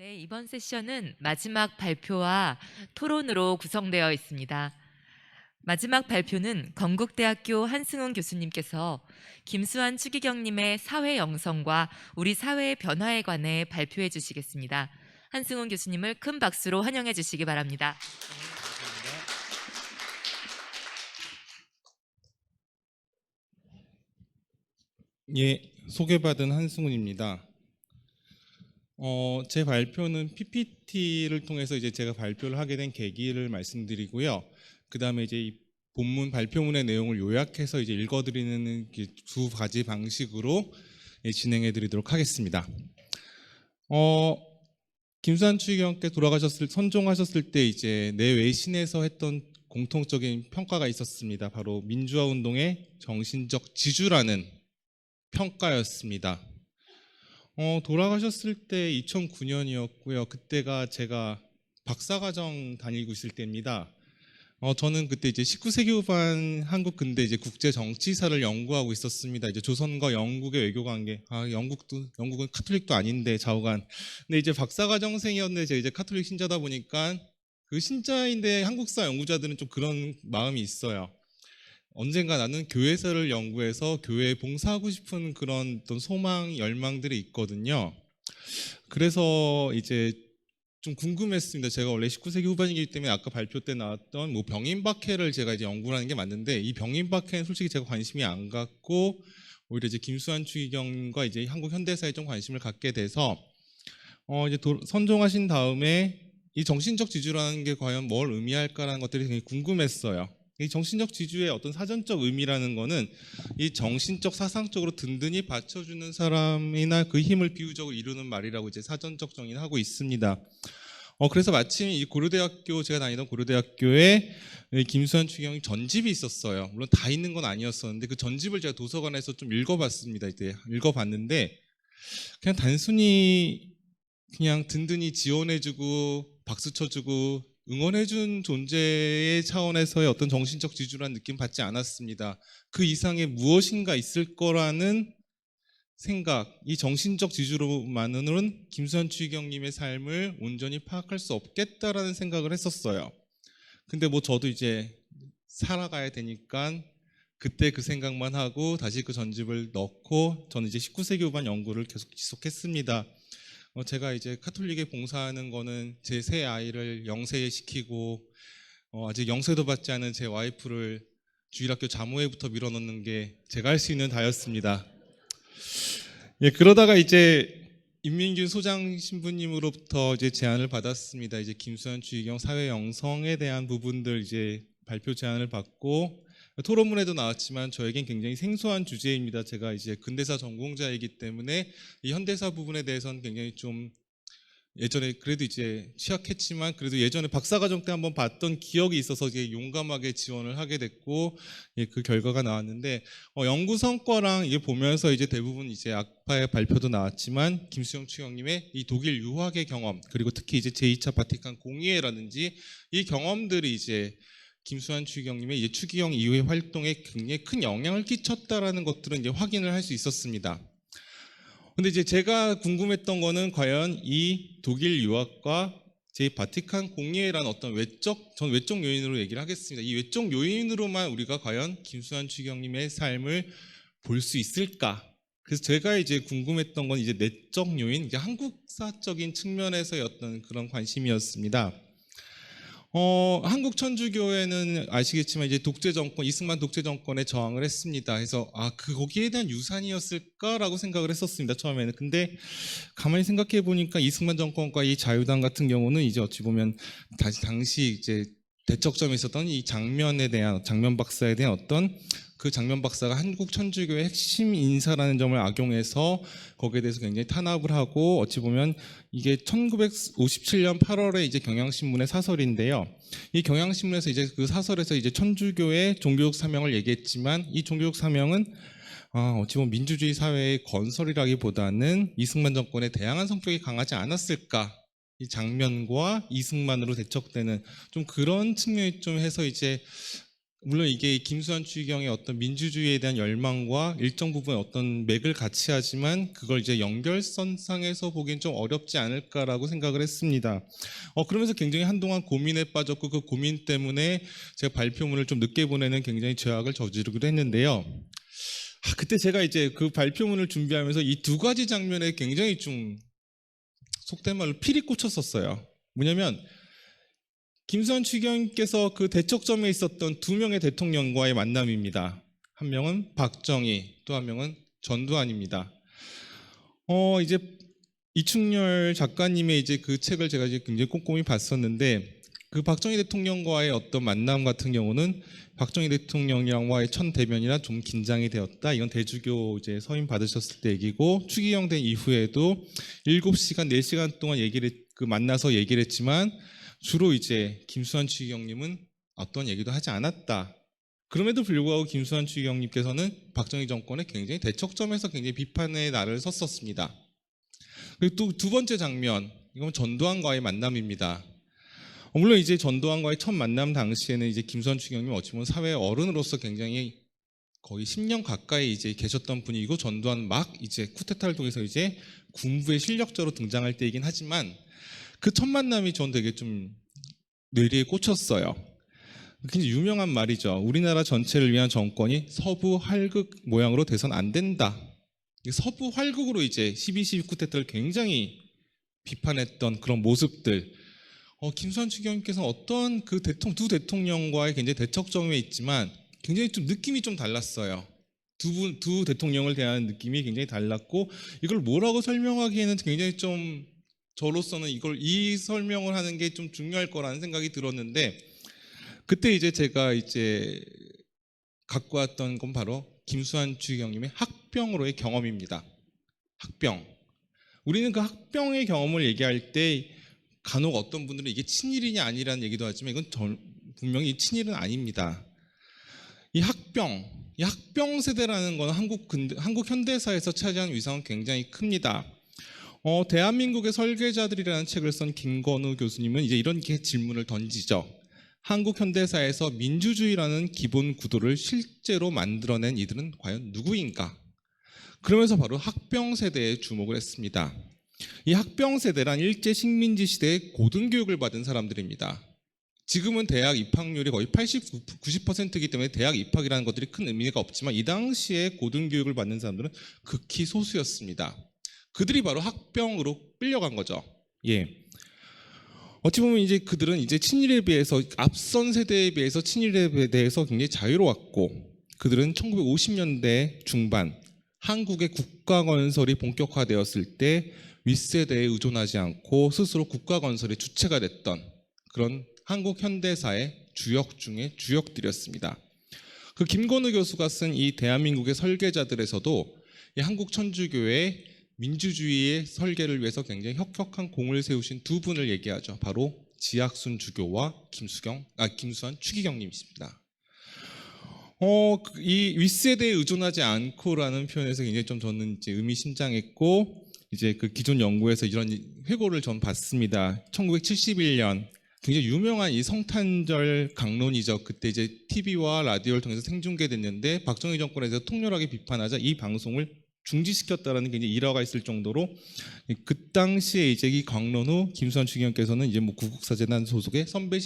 네, 이번 세션은 마지막 발표와 토론으로 구성되어 있습니다. 마지막 발표는 건국대학교 한승훈 교수님께서 김수환 추기경님의 사회 영성과 우리 사회의 변화에 관해 발표해 주시겠습니다. 한승훈 교수님을 큰 박수로 환영해 주시기 바랍니다. 예, 소개받은 한승훈입니다. 제 발표는 PPT를 통해서 이제 제가 발표를 하게 된 계기를 말씀드리고요. 그 다음에 이제 이 본문 발표문의 내용을 요약해서 이제 읽어드리는 두 가지 방식으로 진행해드리도록 하겠습니다. 김수환 추기경께 선종하셨을 때 이제 내 외신에서 했던 공통적인 평가가 있었습니다. 바로 민주화 운동의 정신적 지주라는 평가였습니다. 돌아가셨을 때 2009년이었고요. 그때가 제가 박사과정 다니고 있을 때입니다. 저는 그때 이제 19세기 후반 한국 근대 이제 국제 정치사를 연구하고 있었습니다. 이제 조선과 영국의 외교 관계. 영국은 카톨릭도 아닌데 좌우간. 근데 이제 박사과정생이었는데 제가 이제 카톨릭 신자다 보니까 그 신자인데 한국사 연구자들은 좀 그런 마음이 있어요. 언젠가 나는 교회사를 연구해서 교회에 봉사하고 싶은 그런 어떤 소망, 열망들이 있거든요. 그래서 이제 좀 궁금했습니다. 제가 원래 19세기 후반이기 때문에 아까 발표 때 나왔던 뭐 병인박해를 제가 이제 연구를 하는 게 맞는데, 이 병인박해는 솔직히 제가 관심이 안 갖고 오히려 이제 김수환 추기경과 이제 한국 현대사에 좀 관심을 갖게 돼서 이제 선종하신 다음에 이 정신적 지주라는 게 과연 뭘 의미할까라는 것들이 굉장히 궁금했어요. 이 정신적 지주의 어떤 사전적 의미라는 거는 이 정신적 사상적으로 든든히 받쳐주는 사람이나 그 힘을 비유적으로 이루는 말이라고 이제 사전적 정의를 하고 있습니다. 그래서 마침 이 제가 다니던 고려대학교에 김수환 추기경이 전집이 있었어요. 물론 다 있는 건 아니었었는데 그 전집을 제가 도서관에서 좀 읽어봤습니다. 이제 읽어봤는데 그냥 단순히 그냥 든든히 지원해주고 박수 쳐주고 응원해준 존재의 차원에서의 어떤 정신적 지주라는 느낌 받지 않았습니다. 그 이상의 무엇인가 있을 거라는 생각, 이 정신적 지주로만으로는 김수환 추기경님의 삶을 온전히 파악할 수 없겠다라는 생각을 했었어요. 근데 뭐 저도 이제 살아가야 되니까 그때 그 생각만 하고 다시 그 전집을 넣고 저는 이제 19세기 후반 연구를 계속 지속했습니다. 제가 이제 카톨릭에 봉사하는 거는 제 새 아이를 영세시키고 아직 영세도 받지 않은 제 와이프를 주일학교 자모회부터 밀어넣는 게 제가 할 수 있는 다였습니다. 예, 그러다가 이제 임민균 소장 신부님으로부터 이제 제안을 받았습니다. 이제 김수환 추기경 사회 영성에 대한 부분들 이제 발표 제안을 받고, 토론문에도 나왔지만 저에겐 굉장히 생소한 주제입니다. 제가 이제 근대사 전공자이기 때문에 이 현대사 부분에 대해서는 굉장히 좀 예전에 그래도 이제 취약했지만 그래도 예전에 박사과정 때 한번 봤던 기억이 있어서 이제 용감하게 지원을 하게 됐고, 예, 그 결과가 나왔는데 연구 성과랑 이게 보면서 이제 대부분 이제 악파의 발표도 나왔지만 김수영 추기경님의 이 독일 유학의 경험, 그리고 특히 이제 제2차 바티칸 공의회라든지 이 경험들이 이제 김수환 추기경님의 이제 추기경 이후의 활동에 굉장히 큰 영향을 끼쳤다라는 것들은 이제 확인을 할 수 있었습니다. 근데 이제 제가 궁금했던 거는 과연 이 독일 유학과 제 바티칸 공의회라는 어떤 전 외적 요인으로 얘기를 하겠습니다. 이 외적 요인으로만 우리가 과연 김수환 추기경님의 삶을 볼 수 있을까? 그래서 제가 이제 궁금했던 건 이제 내적 요인, 이제 한국사적인 측면에서의 어떤 그런 관심이었습니다. 한국 천주교회는 아시겠지만 이제 독재 정권, 이승만 독재 정권에 저항을 했습니다. 그래서 거기에 대한 유산이었을까라고 생각을 했었습니다, 처음에는. 근데 가만히 생각해 보니까 이승만 정권과 이 자유당 같은 경우는 이제 어찌 보면 당시 이제 대척점에 있었던 이 장면 박사에 대한 어떤 그 장면 박사가 한국 천주교의 핵심 인사라는 점을 악용해서 거기에 대해서 굉장히 탄압을 하고, 어찌 보면 이게 1957년 8월에 이제 경향신문의 사설인데요. 이 경향신문에서 이제 그 사설에서 이제 천주교의 종교적 사명을 얘기했지만, 이 종교적 사명은 어찌 보면 민주주의 사회의 건설이라기보다는 이승만 정권에 대항한 성격이 강하지 않았을까, 이 장면과 이승만으로 대척되는 좀 그런 측면이 좀 해서 이제 물론 이게 김수환 추기경의 어떤 민주주의에 대한 열망과 일정 부분 어떤 맥을 같이 하지만 그걸 이제 연결선상에서 보기엔 좀 어렵지 않을까라고 생각을 했습니다. 그러면서 굉장히 한동안 고민에 빠졌고 그 고민 때문에 제가 발표문을 좀 늦게 보내는 굉장히 죄악을 저지르기도 했는데요. 그때 제가 이제 그 발표문을 준비하면서 이 두 가지 장면에 굉장히 좀 속된 말로 필이 꽂혔었어요. 뭐냐면 김수환 추기경께서 그 대척점에 있었던 두 명의 대통령과의 만남입니다. 한 명은 박정희, 또 한 명은 전두환입니다. 이제 이충렬 작가님의 이제 그 책을 제가 이제 굉장히 꼼꼼히 봤었는데 그 박정희 대통령과의 어떤 만남 같은 경우는 박정희 대통령과의 첫 대면이라 좀 긴장이 되었다. 이건 대주교 이제 서임 받으셨을 때 얘기고 추기경 된 이후에도 7시간, 4시간 동안 만나서 얘기를 했지만 주로 이제 김수환 추기경님은 어떤 얘기도 하지 않았다. 그럼에도 불구하고 김수환 추기경님께서는 박정희 정권의 굉장히 대척점에서 굉장히 비판의 날을 섰었습니다. 그리고 또 두 번째 장면, 이건 전두환과의 만남입니다. 물론 이제 전두환과의 첫 만남 당시에는 이제 김수환 추기경님 어찌 보면 사회 어른으로서 굉장히 거의 10년 가까이 이제 계셨던 분이고 전두환 막 이제 쿠데타를 통해서 이제 군부의 실력자로 등장할 때이긴 하지만 그 첫 만남이 전 되게 좀 뇌리에 꽂혔어요. 굉장히 유명한 말이죠. 우리나라 전체를 위한 정권이 서부 활극 모양으로 돼선 안 된다. 서부 활극으로 이제 12.12 쿠데타를 굉장히 비판했던 그런 모습들. 김수환 추기경님께서는 어떤 그 두 대통령과의 굉장히 대척점에 있지만 굉장히 좀 느낌이 좀 달랐어요. 두 대통령을 대하는 느낌이 굉장히 달랐고 이걸 뭐라고 설명하기에는 굉장히 좀 저로서는 이 설명을 하는 게 좀 중요할 거라는 생각이 들었는데 그때 이제 제가 이제 갖고 왔던 건 바로 김수환 추기경님의 학병으로의 경험입니다. 학병. 우리는 그 학병의 경험을 얘기할 때 간혹 어떤 분들은 이게 친일이냐 아니라는 얘기도 하지만 이건 분명히 친일은 아닙니다. 이 학병 세대라는 건 한국 현대사에서 차지하는 위상은 굉장히 큽니다. 대한민국의 설계자들이라는 책을 쓴 김건우 교수님은 이제 이런 질문을 던지죠. 한국 현대사에서 민주주의라는 기본 구도를 실제로 만들어낸 이들은 과연 누구인가? 그러면서 바로 학병 세대에 주목을 했습니다. 이 학병 세대란 일제 식민지 시대에 고등교육을 받은 사람들입니다. 지금은 대학 입학률이 거의 90%이기 때문에 대학 입학이라는 것들이 큰 의미가 없지만 이 당시에 고등교육을 받는 사람들은 극히 소수였습니다. 그들이 바로 학병으로 끌려간 거죠. 예. 어찌 보면 이제 그들은 이제 친일에 비해서 앞선 세대에 비해서 친일에 대해서 굉장히 자유로웠고 그들은 1950년대 중반 한국의 국가 건설이 본격화되었을 때 윗세대에 의존하지 않고 스스로 국가 건설의 주체가 됐던 그런 한국 현대사의 주역 중의 주역들이었습니다. 그 김건우 교수가 쓴 이 대한민국의 설계자들에서도 이 한국 천주교의 민주주의의 설계를 위해서 굉장히 혁혁한 공을 세우신 두 분을 얘기하죠. 바로 지학순 주교와 김수환 추기경님이십니다. 이 윗세대에 의존하지 않고라는 표현에서 굉장히 좀 저는 이제 의미심장했고 이제 그 기존 연구에서 이런 회고를 전 봤습니다. 1971년 굉장히 유명한 이 성탄절 강론이죠. 그때 이제 TV와 라디오를 통해서 생중계됐는데 박정희 정권에서 통렬하게 비판하자 이 방송을 중지시켰다라는 게 이제 일화가 있을 정도로 그 당시에 이제 이 강론 후 김수환 추기경께서는 이제 뭐 구국사재단 소속의 선배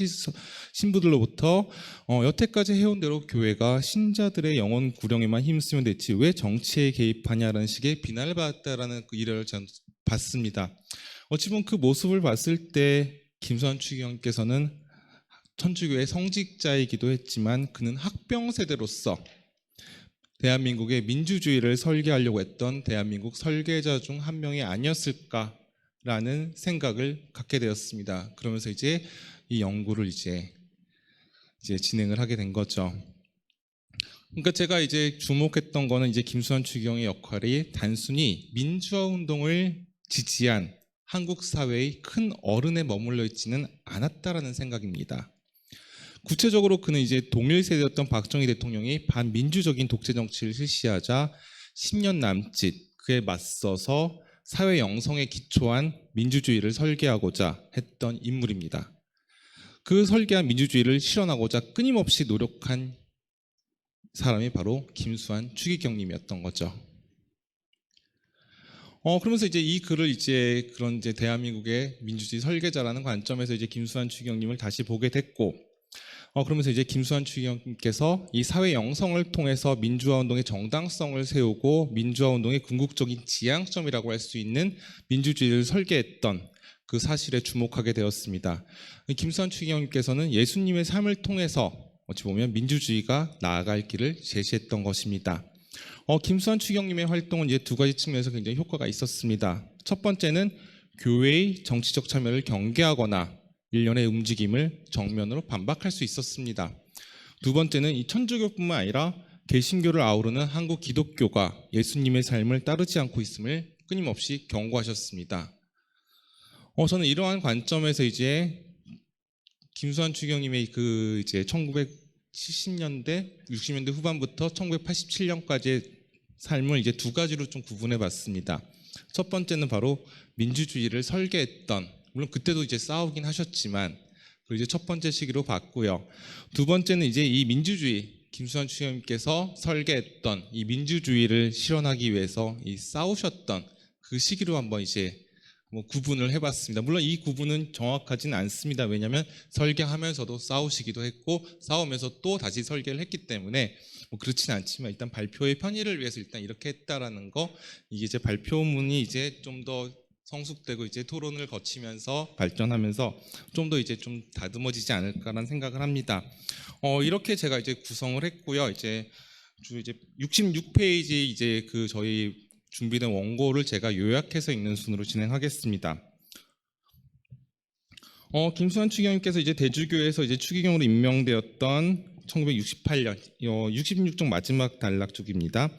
신부들로부터 여태까지 해온 대로 교회가 신자들의 영혼 구령에만 힘쓰면 됐지 왜 정치에 개입하냐라는 식의 비난을 받았다라는 그 일화를 전 봤습니다. 어찌 보면 그 모습을 봤을 때 김수환 추기경께서는 천주교의 성직자이기도 했지만 그는 학병 세대로서 대한민국의 민주주의를 설계하려고 했던 대한민국 설계자 중 한 명이 아니었을까라는 생각을 갖게 되었습니다. 그러면서 이제 이 연구를 이제 진행을 하게 된 거죠. 그러니까 제가 이제 주목했던 거는 이제 김수환 추기경의 역할이 단순히 민주화 운동을 지지한 한국 사회의 큰 어른에 머물러 있지는 않았다라는 생각입니다. 구체적으로 그는 이제 동일 세대였던 박정희 대통령이 반민주적인 독재 정치를 실시하자 10년 남짓 그에 맞서서 사회 영성에 기초한 민주주의를 설계하고자 했던 인물입니다. 그 설계한 민주주의를 실현하고자 끊임없이 노력한 사람이 바로 김수환 추기경님이었던 거죠. 그러면서 이제 이 글을 이제 그런 이제 대한민국의 민주주의 설계자라는 관점에서 이제 김수환 추기경님을 다시 보게 됐고, 그러면서 이제 김수환 추기경님께서 이 사회 영성을 통해서 민주화 운동의 정당성을 세우고 민주화 운동의 궁극적인 지향점이라고 할 수 있는 민주주의를 설계했던 그 사실에 주목하게 되었습니다. 김수환 추기경님께서는 예수님의 삶을 통해서 어찌 보면 민주주의가 나아갈 길을 제시했던 것입니다. 김수환 추기경님의 활동은 이제 두 가지 측면에서 굉장히 효과가 있었습니다. 첫 번째는 교회의 정치적 참여를 경계하거나 일련의 움직임을 정면으로 반박할 수 있었습니다. 두 번째는 이 천주교뿐만 아니라 개신교를 아우르는 한국 기독교가 예수님의 삶을 따르지 않고 있음을 끊임없이 경고하셨습니다. 저는 이러한 관점에서 이제 김수환 추기경님의 그 이제 1970년대, 60년대 후반부터 1987년까지의 삶을 이제 두 가지로 좀 구분해 봤습니다. 첫 번째는 바로 민주주의를 설계했던, 물론 그때도 이제 싸우긴 하셨지만 그걸 이제 첫 번째 시기로 봤고요. 두 번째는 이제 이 민주주의, 김수환 추기경님께서 설계했던 이 민주주의를 실현하기 위해서 이 싸우셨던 그 시기로 한번 이제 구분을 해봤습니다. 물론 이 구분은 정확하지는 않습니다. 왜냐하면 설계하면서도 싸우시기도 했고 싸우면서 또 다시 설계를 했기 때문에 그렇지는 않지만 일단 발표의 편의를 위해서 일단 이렇게 했다라는 거, 이게 이제 발표문이 이제 좀 더 성숙되고 이제 토론을 거치면서 발전하면서 좀 더 이제 좀 다듬어지지 않을까라는 생각을 합니다. 이렇게 제가 이제 구성을 했고요. 이제 66페이지 이제 그 저희 준비된 원고를 제가 요약해서 읽는 순으로 진행하겠습니다. 김수환 추기경님께서 이제 대주교에서 이제 추기경으로 임명되었던 1968년 66쪽 마지막 단락쪽입니다.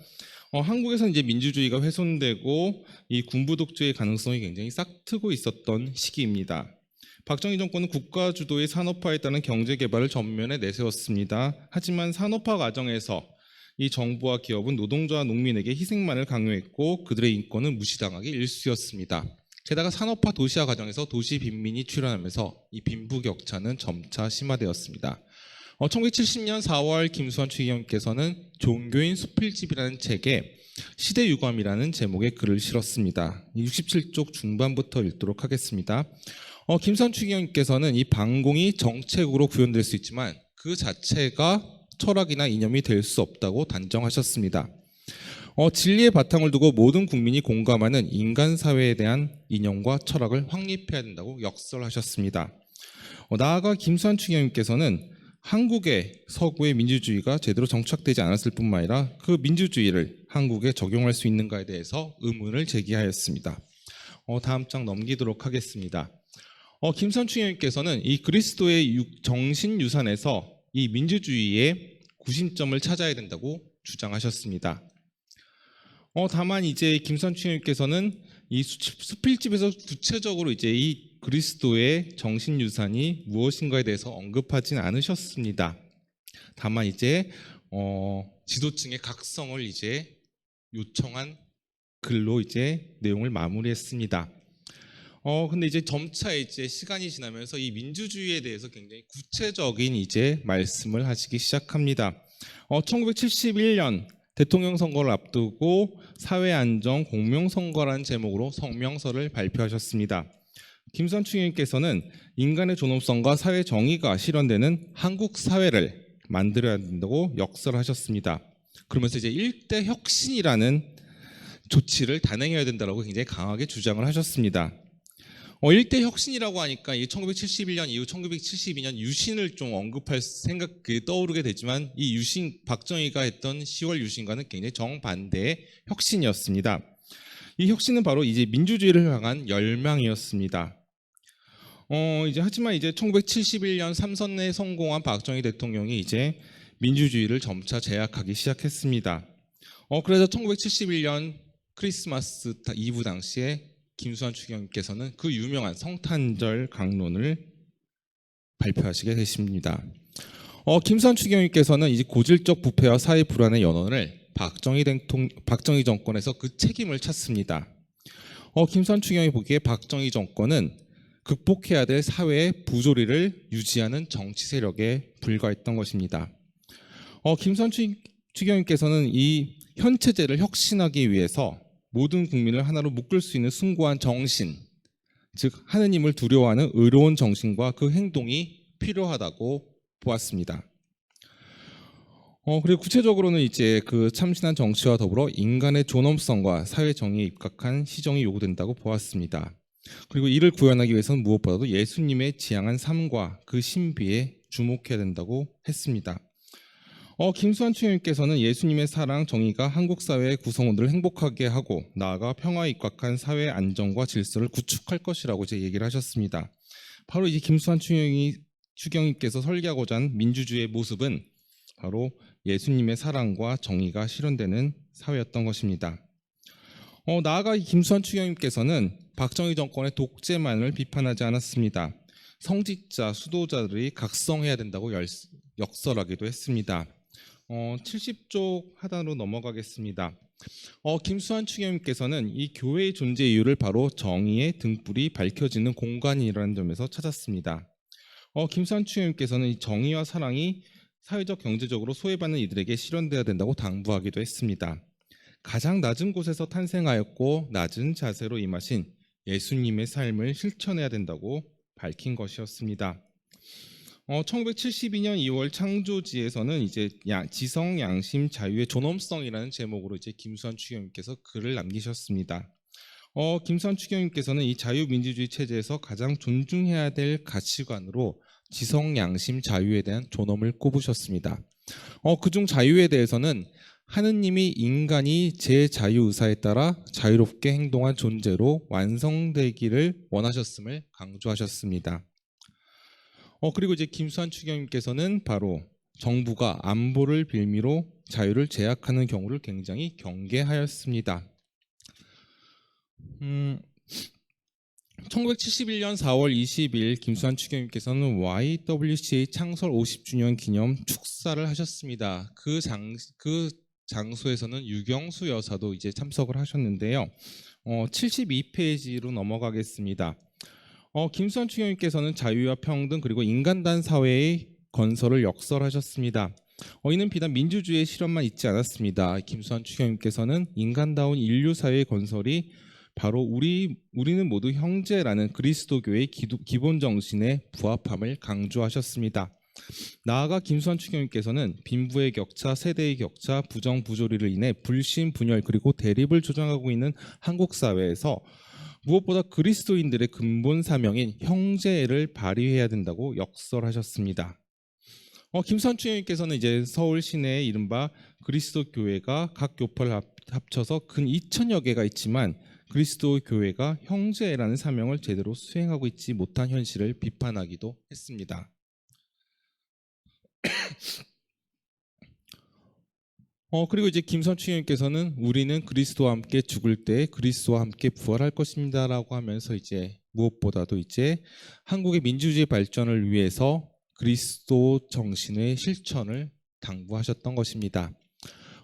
한국에서는 이제 민주주의가 훼손되고 이 군부 독재의 가능성이 굉장히 싹트고 있었던 시기입니다. 박정희 정권은 국가 주도의 산업화에 따른 경제 개발을 전면에 내세웠습니다. 하지만 산업화 과정에서 이 정부와 기업은 노동자와 농민에게 희생만을 강요했고 그들의 인권은 무시당하기 일쑤였습니다. 게다가 산업화 도시화 과정에서 도시 빈민이 출현하면서 이 빈부격차는 점차 심화되었습니다. 1970년 4월 김수환 추기경님께서는 종교인 수필집이라는 책에 시대유감이라는 제목의 글을 실었습니다. 67쪽 중반부터 읽도록 하겠습니다. 김수환 추기경님께서는 이 반공이 정책으로 구현될 수 있지만 그 자체가 철학이나 이념이 될 수 없다고 단정하셨습니다. 진리의 바탕을 두고 모든 국민이 공감하는 인간 사회에 대한 이념과 철학을 확립해야 된다고 역설하셨습니다. 나아가 김수환 추기경님께서는 한국의 서구의 민주주의가 제대로 정착되지 않았을 뿐만 아니라 그 민주주의를 한국에 적용할 수 있는가에 대해서 의문을 제기하였습니다. 다음 장 넘기도록 하겠습니다. 김수환 추기경님께서는 이 그리스도의 정신유산에서 이 민주주의의 구심점을 찾아야 된다고 주장하셨습니다. 다만 이제 김수환 추기경님께서는 이 수필집에서 구체적으로 이제 이 그리스도의 정신유산이 무엇인가에 대해서 언급하지는 않으셨습니다. 다만 이제 지도층의 각성을 이제 요청한 글로 이제 내용을 마무리했습니다. 근데 이제 점차 이제 시간이 지나면서 이 민주주의에 대해서 굉장히 구체적인 이제 말씀을 하시기 시작합니다. 1971년 대통령 선거를 앞두고 사회안정 공명선거라는 제목으로 성명서를 발표하셨습니다. 김수환 추기경님께서는 인간의 존엄성과 사회 정의가 실현되는 한국 사회를 만들어야 된다고 역설하셨습니다. 그러면서 이제 일대 혁신이라는 조치를 단행해야 된다고 굉장히 강하게 주장을 하셨습니다. 일대 혁신이라고 하니까 이 1971년 이후 1972년 유신을 좀 언급할 생각 떠오르게 되지만 이 유신, 박정희가 했던 10월 유신과는 굉장히 정반대의 혁신이었습니다. 이 혁신은 바로 이제 민주주의를 향한 열망이었습니다. 하지만 이제 1971년 삼선에 성공한 박정희 대통령이 이제 민주주의를 점차 제약하기 시작했습니다. 그래서 1971년 크리스마스 이브 당시에 김수환 추기경님께서는 그 유명한 성탄절 강론을 발표하시게 되십니다. 김수환 추기경님께서는 이제 고질적 부패와 사회 불안의 연원을 박정희 정권에서 그 책임을 찾습니다. 김수환 추기경이 보기에 박정희 정권은 극복해야 될 사회의 부조리를 유지하는 정치 세력에 불과했던 것입니다. 김수환 추기경님께서는 이 현 체제를 혁신하기 위해서 모든 국민을 하나로 묶을 수 있는 숭고한 정신, 즉 하느님을 두려워하는 의로운 정신과 그 행동이 필요하다고 보았습니다. 그리고 구체적으로는 이제 그 참신한 정치와 더불어 인간의 존엄성과 사회 정의에 입각한 시정이 요구된다고 보았습니다. 그리고 이를 구현하기 위해서는 무엇보다도 예수님의 지향한 삶과 그 신비에 주목해야 된다고 했습니다. 김수환 추기경님께서는 예수님의 사랑, 정의가 한국 사회의 구성원들을 행복하게 하고 나아가 평화에 입각한 사회 안정과 질서를 구축할 것이라고 이제 얘기를 하셨습니다. 바로 이제 김수환 추기경님께서 설계하고자 한 민주주의의 모습은 바로 예수님의 사랑과 정의가 실현되는 사회였던 것입니다. 나아가 김수환 추기경님께서는 박정희 정권의 독재만을 비판하지 않았습니다. 성직자, 수도자들이 각성해야 된다고 역설하기도 했습니다. 70쪽 하단으로 넘어가겠습니다. 김수환 추기경님께서는 이 교회의 존재 이유를 바로 정의의 등불이 밝혀지는 공간이라는 점에서 찾았습니다. 김수환 추기경님께서는 이 정의와 사랑이 사회적 경제적으로 소외받는 이들에게 실현돼야 된다고 당부하기도 했습니다. 가장 낮은 곳에서 탄생하였고 낮은 자세로 임하신 예수님의 삶을 실천해야 된다고 밝힌 것이었습니다. 1972년 2월 창조지에서는 이제 지성, 양심, 자유의 존엄성이라는 제목으로 이제 김수환 추기경님께서 글을 남기셨습니다. 김수환 추기경님께서는 이 자유민주주의 체제에서 가장 존중해야 될 가치관으로 지성, 양심, 자유에 대한 존엄을 꼽으셨습니다. 그중 자유에 대해서는 하느님이 인간이 제 자유의사에 따라 자유롭게 행동한 존재로 완성되기를 원하셨음을 강조하셨습니다. 그리고 이제 김수환 추기경님께서는 바로 정부가 안보를 빌미로 자유를 제약하는 경우를 굉장히 경계하였습니다. 1971년 4월 20일 김수환 추기경님께서는 YWCA 창설 50주년 기념 축사를 하셨습니다. 그 장소에서는 유경수 여사도 이제 참석을 하셨는데요. 72페이지로 넘어가겠습니다. 김수환 추기경님께서는 자유와 평등 그리고 인간다운 사회의 건설을 역설하셨습니다. 이는 비단 민주주의의 실현만 있지 않았습니다. 김수환 추기경님께서는 인간다운 인류 사회의 건설이 바로 우리는 모두 형제라는 그리스도교의 기본 정신에 부합함을 강조하셨습니다. 나아가 김수환 추기경님께서는 빈부의 격차, 세대의 격차, 부정부조리를 인해 불신, 분열 그리고 대립을 조장하고 있는 한국 사회에서 무엇보다 그리스도인들의 근본 사명인 형제를 발휘해야 된다고 역설하셨습니다. 김수환 추기경님께서는 이제 서울 시내에 이른바 그리스도 교회가 각 교파를 합쳐서 근 2,000여 개가 있지만 그리스도 교회가 형제라는 사명을 제대로 수행하고 있지 못한 현실을 비판하기도 했습니다. 그리고 이제 김수환 추기경님께서는 우리는 그리스도와 함께 죽을 때 그리스도와 함께 부활할 것입니다라고 하면서 이제 무엇보다도 이제 한국의 민주주의 발전을 위해서 그리스도 정신의 실천을 당부하셨던 것입니다.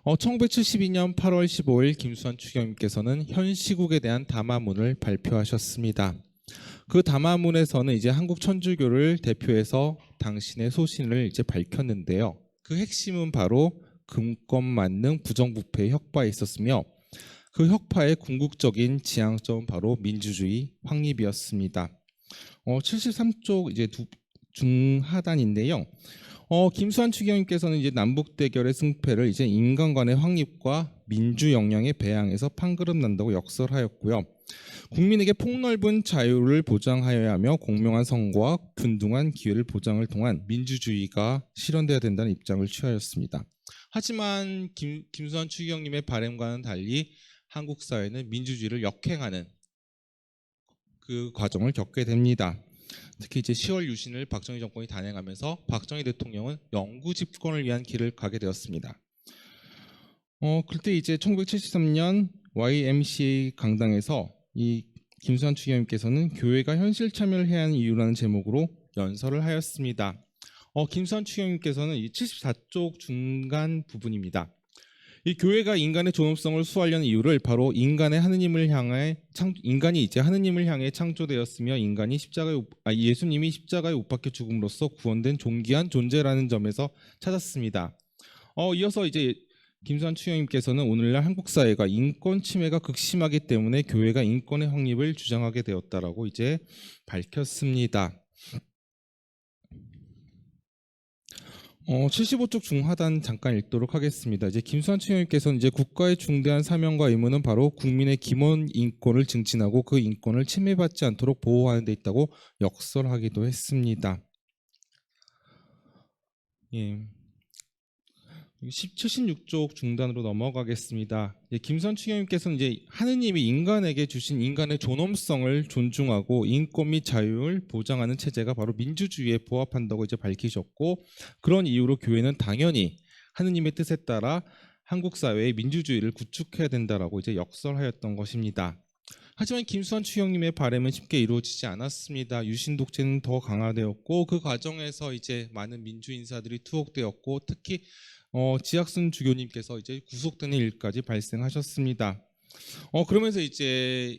1972년 8월 15일 김수환 추기경님께서는 현 시국에 대한 담화문을 발표하셨습니다. 그 담화문에서는 이제 한국 천주교를 대표해서 당신의 소신을 이제 밝혔는데요. 그 핵심은 바로 금권 만능 부정부패의 혁파에 있었으며 그 혁파의 궁극적인 지향점은 바로 민주주의 확립이었습니다. 73쪽 이제 중하단인데요. 김수환 추기경님께서는 이제 남북 대결의 승패를 이제 인간 간의 확립과 민주 역량의 배양에서 판가름 난다고 역설하였고요. 국민에게 폭넓은 자유를 보장하여야 하며 공명한 선거와 균등한 기회를 보장을 통한 민주주의가 실현돼야 된다는 입장을 취하였습니다. 하지만 김수환 추기경님의 바람과는 달리 한국 사회는 민주주의를 역행하는 그 과정을 겪게 됩니다. 특히 이제 10월 유신을 박정희 정권이 단행하면서 박정희 대통령은 영구 집권을 위한 길을 가게 되었습니다. 그때 이제 1973년 YMCA 강당에서 이 김수환 추기경님께서는 교회가 현실 참여를 해야 하는 이유라는 제목으로 연설을 하였습니다. 김수환 추기경님께서는 이 74쪽 중간 부분입니다. 이 교회가 인간의 존엄성을 수호하려는 이유를 바로 인간이 이제 하느님을 향해 창조되었으며 예수님이 십자가에 못 박혀 죽음으로써 구원된 존귀한 존재라는 점에서 찾았습니다. 이어서 이제 김수환 추경님께서는 오늘날 한국 사회가 인권 침해가 극심하기 때문에 교회가 인권의 확립을 주장하게 되었다라고 이제 밝혔습니다. 75쪽 중하단 잠깐 읽도록 하겠습니다. 이제 김수환 추경님께서는 이제 국가의 중대한 사명과 의무는 바로 국민의 기본 인권을 증진하고 그 인권을 침해받지 않도록 보호하는 데 있다고 역설하기도 했습니다. 예. 76쪽 중단으로 넘어가겠습니다. 김수환 추경님께서는 이제 하느님이 인간에게 주신 인간의 존엄성을 존중하고 인권 및 자유를 보장하는 체제가 바로 민주주의에 부합한다고 이제 밝히셨고, 그런 이유로 교회는 당연히 하느님의 뜻에 따라 한국 사회의 민주주의를 구축해야 된다라고 이제 역설하였던 것입니다. 하지만 김수환 추경님의 바람은 쉽게 이루어지지 않았습니다. 유신 독재는 더 강화되었고 그 과정에서 이제 많은 민주 인사들이 투옥되었고 특히 지학순 주교님께서 이제 구속되는 일까지 발생하셨습니다. 그러면서 이제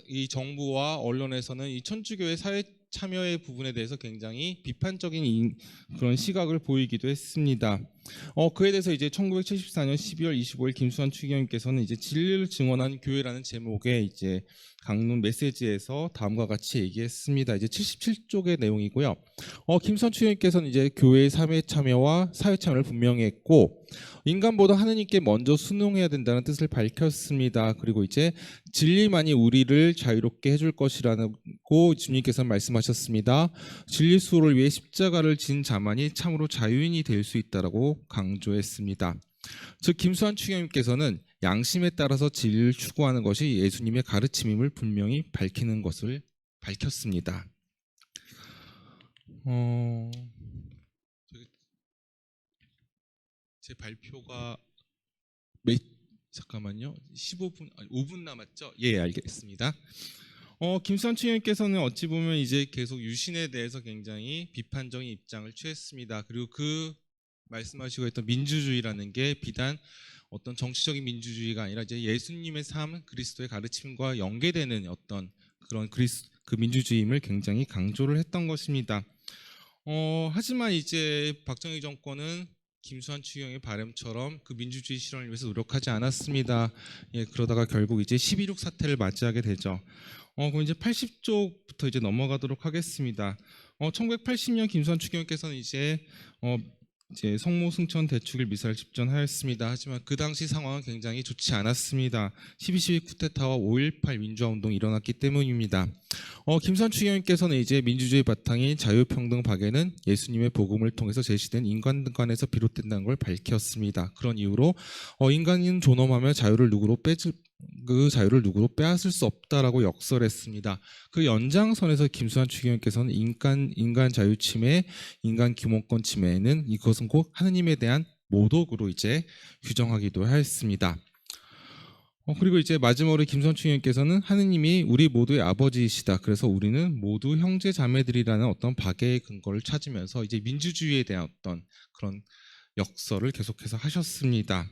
이 정부와 언론에서는 이 천주교의 사회 참여의 부분에 대해서 굉장히 비판적인 그런 시각을 보이기도 했습니다. 그에 대해서 이제 1974년 12월 25일 김수환 추기경님께서는 이제 진리를 증언한 교회라는 제목의 이제 강론 메시지에서 다음과 같이 얘기했습니다. 이제 77쪽의 내용이고요. 김수환 추기경님께서는 이제 교회의 삶의 참여와 사회 참여를 분명히 했고 인간보다 하느님께 먼저 순응해야 된다는 뜻을 밝혔습니다. 그리고 이제 진리만이 우리를 자유롭게 해줄 것이라고 주님께서 말씀하셨습니다. 진리 수호를 위해 십자가를 진 자만이 참으로 자유인이 될 수 있다라고 강조했습니다. 즉 김수환 추경님께서는 양심에 따라서 진리를 추구하는 것이 예수님의 가르침임을 분명히 밝히는 것을 밝혔습니다. 제 발표가 잠깐만요. 5분 남았죠? 예, 알겠습니다. 김수환 추경님께서는 어찌 보면 이제 계속 유신에 대해서 굉장히 비판적인 입장을 취했습니다. 그리고 그 말씀하시고 했던 민주주의라는 게 비단 어떤 정치적인 민주주의가 아니라 이제 예수님의 삶, 그리스도의 가르침과 연계되는 어떤 그런 그 민주주의임을 굉장히 강조를 했던 것입니다. 하지만 이제 박정희 정권은 김수환 추경의 바람처럼 그 민주주의 실현을 위해서 노력하지 않았습니다. 예, 그러다가 결국 이제 12.6 사태를 맞이하게 되죠. 그럼 이제 80쪽부터 이제 넘어가도록 하겠습니다. 1980년 김수환 추경께서는 이제 성모 승천 대축일 미사를 집전하였습니다. 하지만 그 당시 상황은 굉장히 좋지 않았습니다. 12.12 쿠데타와 5.18 민주화 운동이 일어났기 때문입니다. 김수환 추경님께서는 이제 민주주의 바탕인 자유평등 박애는 예수님의 복음을 통해서 제시된 인간관에서 비롯된다는 걸 밝혔습니다. 그런 이유로 인간은 존엄하며 그 자유를 누구로 빼앗을 수 없다라고 역설했습니다. 그 연장선에서 김수환 추경님께서는 인간 자유 침해, 인간 기본권 침해는 이것은 곧 하느님에 대한 모독으로 이제 규정하기도 했습니다. 그리고 이제 마지막으로 김수환 추경님께서는 하느님이 우리 모두의 아버지이시다. 그래서 우리는 모두 형제 자매들이라는 어떤 박애의 근거를 찾으면서 이제 민주주의에 대한 어떤 그런 역설을 계속해서 하셨습니다.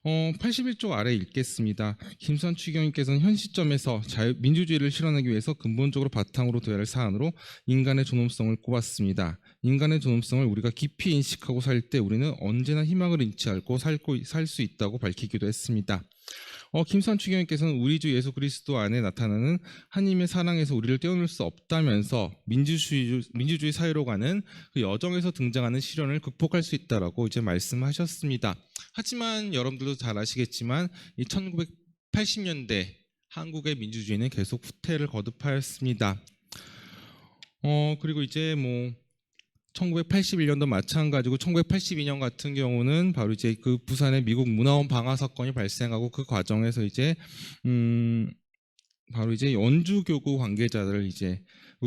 81쪽 아래 읽겠습니다. 김수환 추경님께서는 현 시점에서 민주주의를 실현하기 위해서 근본적으로 바탕으로 둬야 할 사안으로 인간의 존엄성을 꼽았습니다. 인간의 존엄성을 우리가 깊이 인식하고 살 때 우리는 언제나 희망을 잃지 않고 살 수 있다고 밝히기도 했습니다. 김수환 추경님께서는 우리 주 예수 그리스도 안에 나타나는 하나님의 사랑에서 우리를 떼어놓을 수 없다면서 민주주의 사회로 가는 그 여정에서 등장하는 시련을 극복할 수 있다라고 이제 말씀하셨습니다. 하지만 여러분들도 잘 아시겠지만 이 1980년대 한국의 민주주의는 계속 후퇴를 거듭하였습니다. 그리고 이제 1981년도 마찬가지고 1982년 같은 경우는 바로 이제 그 부산의 미국 문화원 방화 사건이 발생하고 그 과정에서 이제 바로 이제 원주교구 관계자들 이제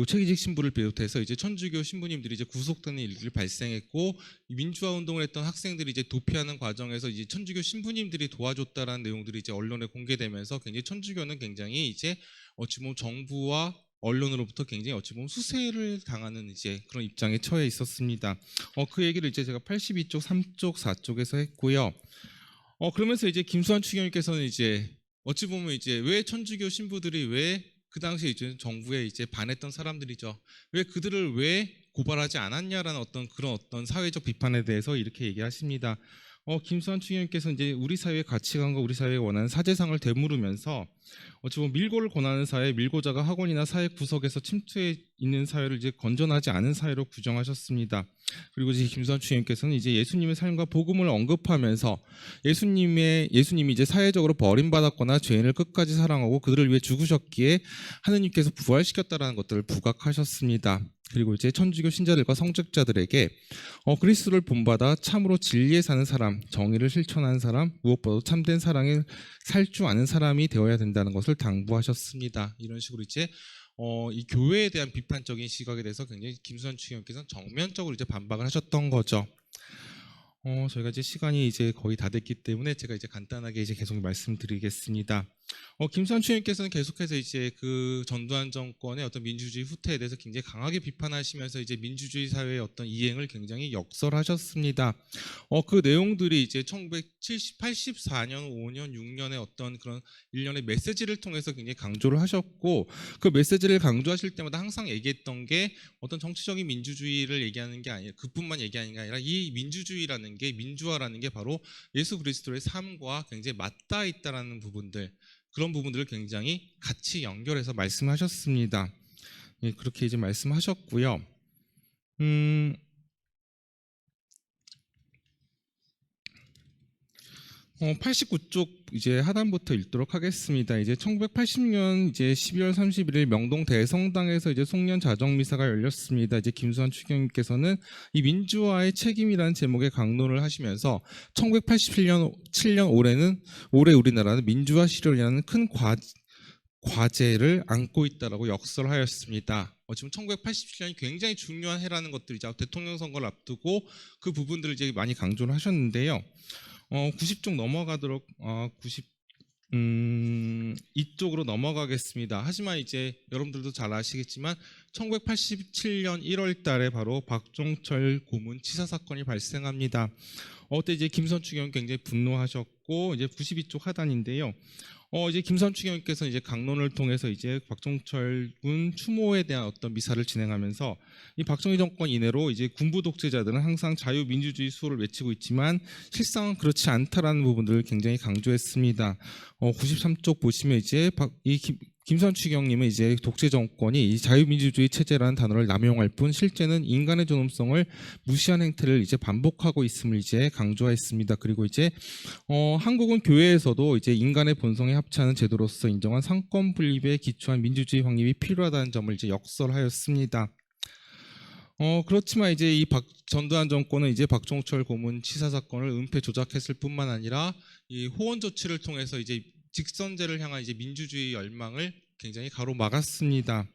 최기직 신부를 비롯해서 이제 천주교 신부님들이 이제 구속되는 일들이 발생했고 민주화 운동을 했던 학생들이 이제 도피하는 과정에서 이제 천주교 신부님들이 도와줬다라는 내용들이 이제 언론에 공개되면서 굉장히 천주교는 굉장히 이제 어찌 보면 정부와 언론으로부터 굉장히 어찌 보면 수세를 당하는 이제 그런 입장에 처해 있었습니다. 그 얘기를 이제 제가 82쪽, 3쪽, 4쪽에서 했고요. 그러면서 이제 김수환 추경님께서는 이제 어찌 보면 이제 왜 천주교 신부들이 왜 그 당시에 이제 정부에 이제 반했던 사람들이죠. 왜 그들을 왜 고발하지 않았냐라는 어떤 그런 어떤 사회적 비판에 대해서 이렇게 얘기하십니다. 김수환 추기경님께서 이제 우리 사회의 가치관과 우리 사회가 원하는 사제상을 되물으면서 어찌 보면 밀고를 권하는 사회, 밀고자가 학원이나 사회 구석에서 침투해 있는 사회를 이제 건전하지 않은 사회로 규정하셨습니다. 그리고 이제 김수환 추기경님께서는 이제 예수님의 삶과 복음을 언급하면서 예수님이 이제 사회적으로 버림받았거나 죄인을 끝까지 사랑하고 그들을 위해 죽으셨기에 하느님께서 부활시켰다라는 것들을 부각하셨습니다. 그리고 이제 천주교 신자들과 성직자들에게 그리스도를 본받아 참으로 진리에 사는 사람, 정의를 실천하는 사람, 무엇보다도 참된 사랑에 살 줄 아는 사람이 되어야 된다는 것을 당부하셨습니다. 이런 식으로 이제 이 교회에 대한 비판적인 시각에 대해서 굉장히 김수환 추기경께서는 정면적으로 이제 반박을 하셨던 거죠. 저희가 이제 시간이 이제 거의 다 됐기 때문에 제가 이제 간단하게 이제 계속 말씀드리겠습니다. 김수환 추기경께서는 계속해서 이제 그 전두환 정권의 어떤 민주주의 후퇴에 대해서 굉장히 강하게 비판하시면서 이제 민주주의 사회의 어떤 이행을 굉장히 역설하셨습니다. 그 내용들이 이제 1984년, 5년, 6년의 어떤 그런 일련의 메시지를 통해서 굉장히 강조를 하셨고, 그 메시지를 강조하실 때마다 항상 얘기했던 게 어떤 정치적인 민주주의를 얘기하는 게 아니라 그뿐만 얘기하는 게 아니라 이 민주주의라는 게, 민주화라는 게 바로 예수 그리스도의 삶과 굉장히 맞닿아 있다라는 부분들, 그런 부분들을 굉장히 같이 연결해서 말씀하셨습니다. 예, 그렇게 이제 말씀하셨고요. 89쪽 이제 하단부터 읽도록 하겠습니다. 이제 1980년 이제 12월 31일 명동 대성당에서 이제 송년 자정 미사가 열렸습니다. 이제 김수환 추기경님께서는 이 민주화의 책임이라는 제목의 강론을 하시면서 1987년 올해 우리나라는 민주화 실현이라는 큰 과제를 안고 있다라고 역설하였습니다. 지금 1987년이 굉장히 중요한 해라는 것들이죠. 대통령 선거를 앞두고 그 부분들을 이제 많이 강조를 하셨는데요. 90쪽 넘어가도록 92쪽으로 넘어가겠습니다. 하지만 이제 여러분들도 잘 아시겠지만 1987년 1월 달에 바로 박종철 고문 치사 사건이 발생합니다. 그때 이제 김수환 추기경 굉장히 분노하셨고, 이제 92쪽 하단인데요. 이제 김수환 추기경께서 이제 강론을 통해서 이제 박종철 군 추모에 대한 어떤 미사를 진행하면서 이 박정희 정권 이내로 이제 군부 독재자들은 항상 자유민주주의 수호를 외치고 있지만 실상은 그렇지 않다라는 부분들을 굉장히 강조했습니다. 93쪽 보시면 이제 김수환 추기경님은 이제 독재 정권이 이 자유민주주의 체제라는 단어를 남용할 뿐 실제는 인간의 존엄성을 무시한 행태를 이제 반복하고 있음을 이제 강조했습니다. 그리고 이제 한국은 교회에서도 이제 인간의 본성에 합치하는 제도로서 인정한 상권 분립에 기초한 민주주의 확립이 필요하다는 점을 이제 역설하였습니다. 그렇지만 이제 이 전두환 정권은 이제 박종철 고문 치사 사건을 은폐 조작했을 뿐만 아니라 이 호원 조치를 통해서 이제 직선제를 향한 이제 민주주의 열망을 굉장히 가로막았습니다.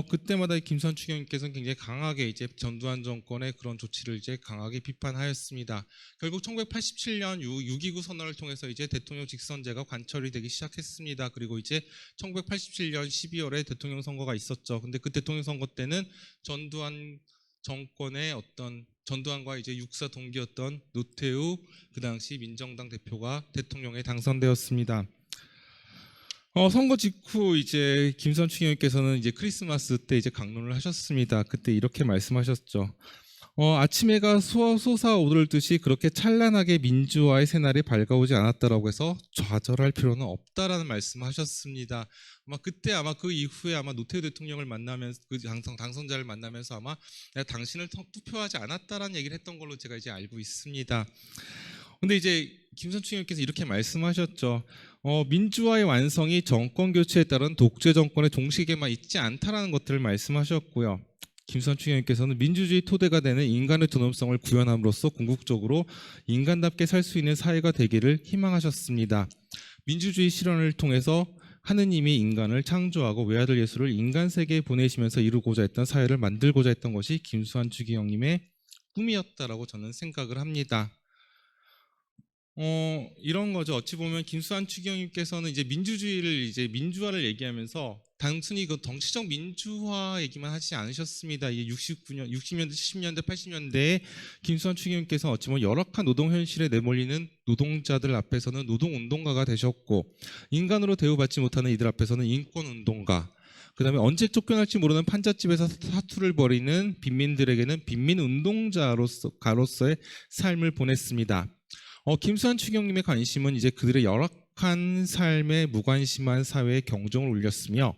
그때마다 김수환 추기경님께서는 굉장히 강하게 이제 전두환 정권의 그런 조치를 이제 강하게 비판하였습니다. 결국 1987년 6.29 선언을 통해서 이제 대통령 직선제가 관철이 되기 시작했습니다. 그리고 이제 1987년 12월에 대통령 선거가 있었죠. 근데 그 대통령 선거 때는 전두환 정권의 어떤 전두환과 이제 육사 동기였던 노태우 그 당시 민정당 대표가 대통령에 당선되었습니다. 선거 직후 이제 김수환 추기경님께서는 이제 크리스마스 때 이제 강론을 하셨습니다. 그때 이렇게 말씀하셨죠. 아침 해가 솟아오르듯이 그렇게 찬란하게 민주화의 새날이 밝아오지 않았다라고 해서 좌절할 필요는 없다라는 말씀하셨습니다. 아마 그 이후에 아마 노태우 대통령을 만나면서 그 당선자를 만나면서 아마 내가 당신을 투표하지 않았다라는 얘기를 했던 걸로 제가 이제 알고 있습니다. 근데 이제 김수환 추기경님께서 이렇게 말씀하셨죠. 민주화의 완성이 정권 교체에 따른 독재 정권의 종식에만 있지 않다라는 것들을 말씀하셨고요. 김수환 추기경님께서는 민주주의 토대가 되는 인간의 존엄성을 구현함으로써 궁극적으로 인간답게 살 수 있는 사회가 되기를 희망하셨습니다. 민주주의 실현을 통해서 하느님이 인간을 창조하고 외아들 예수를 인간 세계에 보내시면서 이루고자 했던 사회를 만들고자 했던 것이 김수환 추기경님의 꿈이었다라고 저는 생각을 합니다. 이런 거죠. 어찌 보면 김수환 추기경님께서는 이제 민주화를 얘기하면서 단순히 그 정치적 민주화 얘기만 하지 않으셨습니다. 이게 60년대, 70년대, 80년대에 김수환 추기경님께서 어찌 보면 열악한 노동 현실에 내몰리는 노동자들 앞에서는 노동운동가가 되셨고, 인간으로 대우받지 못하는 이들 앞에서는 인권운동가, 그다음에 언제 쫓겨날지 모르는 판잣집에서 사투를 벌이는 빈민들에게는 빈민운동자로서의 삶을 보냈습니다. 김수환 추경님의 관심은 이제 그들의 열악한 삶에 무관심한 사회에 경종을 울렸으며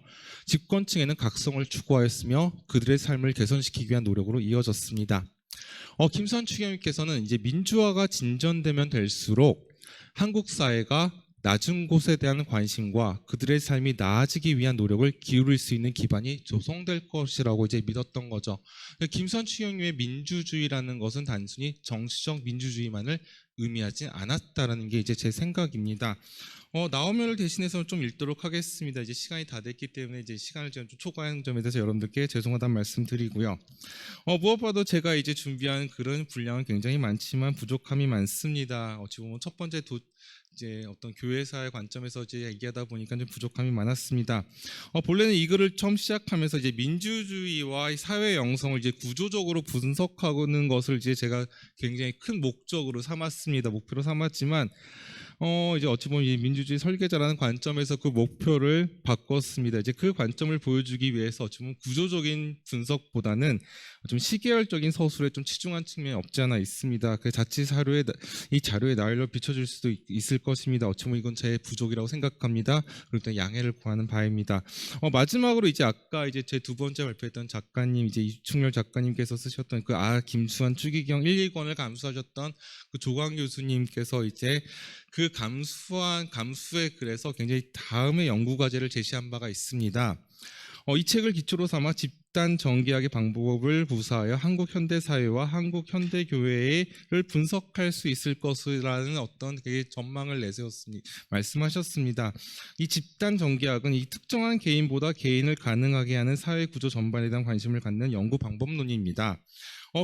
집권층에는 각성을 추구하였으며 그들의 삶을 개선시키기 위한 노력으로 이어졌습니다. 김수환 추경님께서는 이제 민주화가 진전되면 될수록 한국 사회가 낮은 곳에 대한 관심과 그들의 삶이 나아지기 위한 노력을 기울일 수 있는 기반이 조성될 것이라고 이제 믿었던 거죠. 김수환 추경님의 민주주의라는 것은 단순히 정치적 민주주의만을 의미하지 않았다라는 게 이제 제 생각입니다. 나오면을 대신해서 좀 읽도록 하겠습니다. 이제 시간이 다 됐기 때문에 이제 시간을 좀 초과한 점에 대해서 여러분들께 죄송하다는 말씀드리고요. 무엇보다도 제가 이제 준비한 글은 분량은 굉장히 많지만 부족함이 많습니다. 어찌 보면 첫 번째 이제 어떤 교회사의 관점에서 이제 얘기하다 보니까 좀 부족함이 많았습니다. 본래는 이 글을 처음 시작하면서 이제 민주주의와 사회 영성을 이제 구조적으로 분석하는 것을 이제 제가 굉장히 큰 목표로 삼았지만 이제 어찌 보면 이 민주주의 설계자라는 관점에서 그 목표를 바꿨습니다. 이제 그 관점을 보여주기 위해서 어찌 보면 구조적인 분석보다는 좀 시계열적인 서술에 좀 치중한 측면이 없지 않아 있습니다. 그 자칫 이 자료에 나열로 비춰줄 수도 있을 것입니다. 어찌 보면 이건 제 부족이라고 생각합니다. 그리고 또 양해를 구하는 바입니다. 마지막으로 이제 아까 이제 제 두 번째 발표했던 작가님, 이제 이충렬 작가님께서 쓰셨던 그 김수환 추기경 1권을 감수하셨던 그 조광 교수님께서 이제 그 감수의 글에서 굉장히 다음의 연구 과제를 제시한 바가 있습니다. 이 책을 기초로 삼아 집단 정기학의 방법을 구사하여 한국 현대 사회와 한국 현대 교회를 분석할 수 있을 것이라는 어떤 전망을 말씀하셨습니다. 이 집단 정기학은 이 특정한 개인보다 개인을 가능하게 하는 사회 구조 전반에 대한 관심을 갖는 연구 방법론입니다.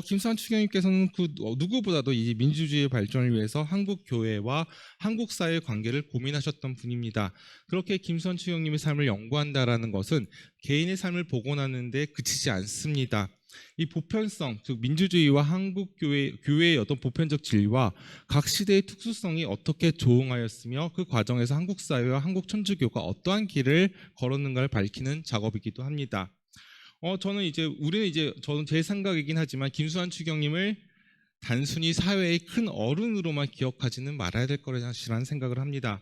김수환 추경님께서는 그 누구보다도 이 민주주의의 발전을 위해서 한국 교회와 한국 사회의 관계를 고민하셨던 분입니다. 그렇게 김수환 추경님의 삶을 연구한다라는 것은 개인의 삶을 복원하는 데 그치지 않습니다. 이 보편성, 즉 민주주의와 한국 교회의 어떤 보편적 진리와 각 시대의 특수성이 어떻게 조응하였으며 그 과정에서 한국 사회와 한국 천주교가 어떠한 길을 걸었는가를 밝히는 작업이기도 합니다. 저는 제 생각이긴 하지만 김수환 추경님을 단순히 사회의 큰 어른으로만 기억하지는 말아야 될 것이라는 생각을 합니다.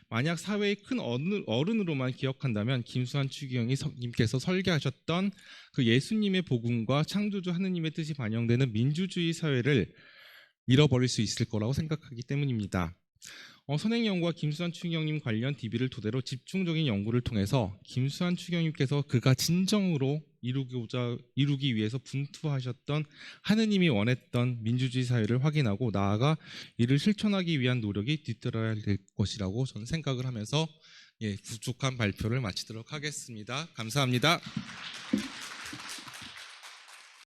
만약 사회의 큰 어른으로만 기억한다면 김수환 추기경님께서 설계하셨던 그 예수님의 복음과 창조주 하느님의 뜻이 반영되는 민주주의 사회를 잃어버릴 수 있을 거라고 생각하기 때문입니다. 선행연구와 김수환 추기경님 관련 DB를 토대로 집중적인 연구를 통해서 김수환 추기경님께서 그가 진정으로 이루기 위해서 분투하셨던 하느님이 원했던 민주주의 사회를 확인하고 나아가 이를 실천하기 위한 노력이 뒤따라야 될 것이라고 저는 생각을 하면서 부족한 발표를 마치도록 하겠습니다. 감사합니다.